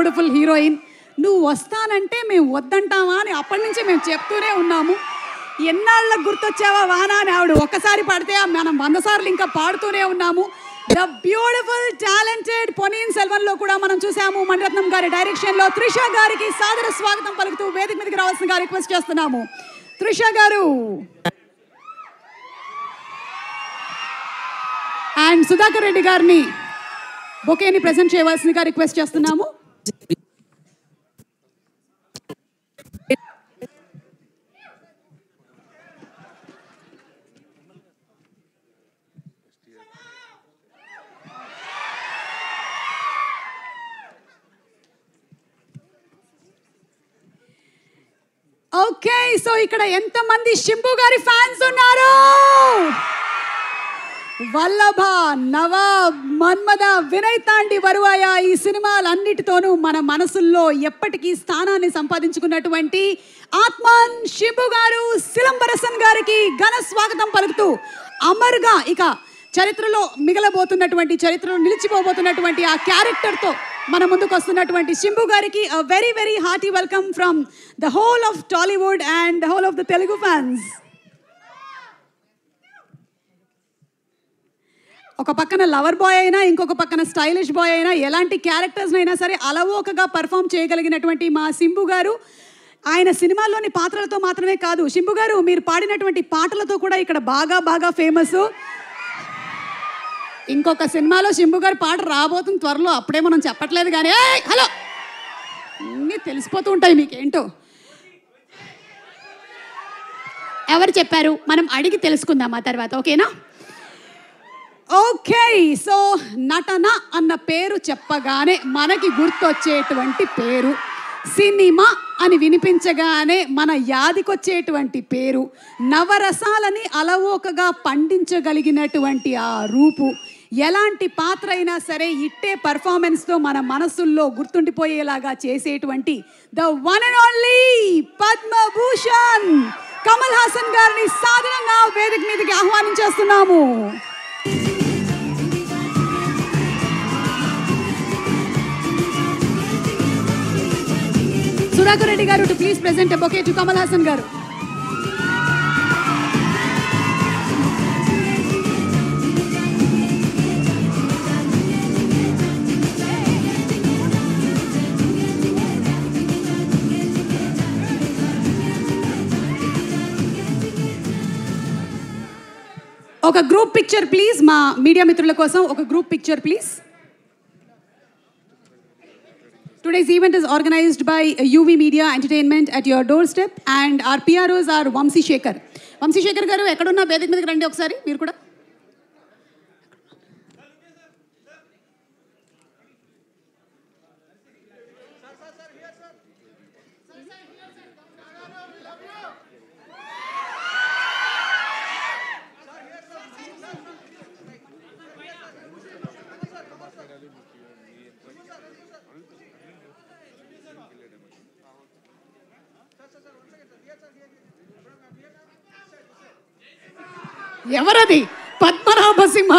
Beautiful heroine. నువ్వు వస్తానంటే మేము వద్దంటావా అని అప్పటి నుంచి మేము చెప్తూనే ఉన్నాము. ఎన్నాళ్ళకు గుర్తొచ్చావా వానా అని ఆవిడ ఒక్కసారి పాడితే మనం 100 సార్లు ఇంకా పాడుతూనే ఉన్నాము. ద బ్యూటిఫుల్ టాలెంటెడ్ పొన్నియిన్ సెల్వన్లో కూడా మనం చూసాము. మణిరత్నం గారి డైరెక్షన్లో త్రిష గారికి సాదర స్వాగతం పలుకుతూ వేదిక మీదకి రావాల్సిందిగా రిక్వెస్ట్ చేస్తున్నాము. త్రిష గారు అండ్ సుధాకర్ రెడ్డి గారిని బొకేని ప్రెజెంట్ చేయవలసిందిగా రిక్వెస్ట్ చేస్తున్నాము. ఓకే, సో ఇక్కడ ఎంతమంది శంభు గారి ఫ్యాన్స్ ఉన్నారు? వల్లభ, నవాబ్, మన్మద, వినయ్ తాండి వరువాయ ఈ సినిమాలన్నిటితోనూ మన మనసుల్లో ఎప్పటికీ స్థానాన్ని సంపాదించుకున్నటువంటి ఆత్మన్ శంభు గారు సిలంబరసన్ గారికి ఘన స్వాగతం పలుకుతూ అమర్గా ఇక చరిత్రలో మిగలబోతున్నటువంటి, చరిత్రలో నిలిచిపోబోతున్నటువంటి ఆ క్యారెక్టర్తో మన ముందుకు వస్తున్నటువంటి శంభు గారికి a very very hearty welcome from the whole of Tollywood and the whole of the Telugu fans. ఒక పక్కన లవర్ బాయ్ అయినా ఇంకొక పక్కన స్టైలిష్ బాయ్ అయినా ఎలాంటి క్యారెక్టర్స్ అయినా సరే అలవోకగా పర్ఫామ్ చేయగలిగినటువంటి మా శంభు గారు ఆయన సినిమాల్లోని పాత్రలతో మాత్రమే కాదు, శంభు గారు మీరు పాడినటువంటి పాటలతో కూడా ఇక్కడ బాగా ఫేమస్. ఇంకొక సినిమాలో శంభు గారి పాట రాబోతుంది త్వరలో, అప్పుడే మనం చెప్పట్లేదు కానీ హలో అన్నీ తెలిసిపోతూ ఉంటాయి మీకేంటో. ఎవరు చెప్పారు మనం అడిగి తెలుసుకుందాం ఆ తర్వాత, ఓకేనా? ఓకే, సో నటన అన్న పేరు చెప్పగానే మనకి గుర్తొచ్చేటువంటి పేరు, సినిమా అని వినిపించగానే మన యాదికొచ్చేటువంటి పేరు, నవరసాలని అలవోకగా పండించగలిగినటువంటి ఆ రూపు, ఎలాంటి పాత్ర అయినా సరే ఇట్టే పర్ఫార్మెన్స్తో మన మనసుల్లో గుర్తుండిపోయేలాగా చేసేటువంటి the one and only Padma Bhushan Kamal Haasan గారిని సాధారణంగా వేదిక మీదకి ఆహ్వానించేస్తున్నాము. సుధాకర్ రెడ్డి గారు to please present a bouquet to Kamal Haasan గారు. ఒక గ్రూప్ పిక్చర్ ప్లీజ్, మా మీడియా మిత్రుల కోసం ఒక group picture please. Today's event is organized by UV Media Entertainment at your doorstep and our PROs are Vamsi Shekhar. Vamsi Shekhar garu ekkadunna వేదిక మీదకి రండి ఒకసారి మీరు కూడా. ఎవరది? పద్మనాభ సింహ.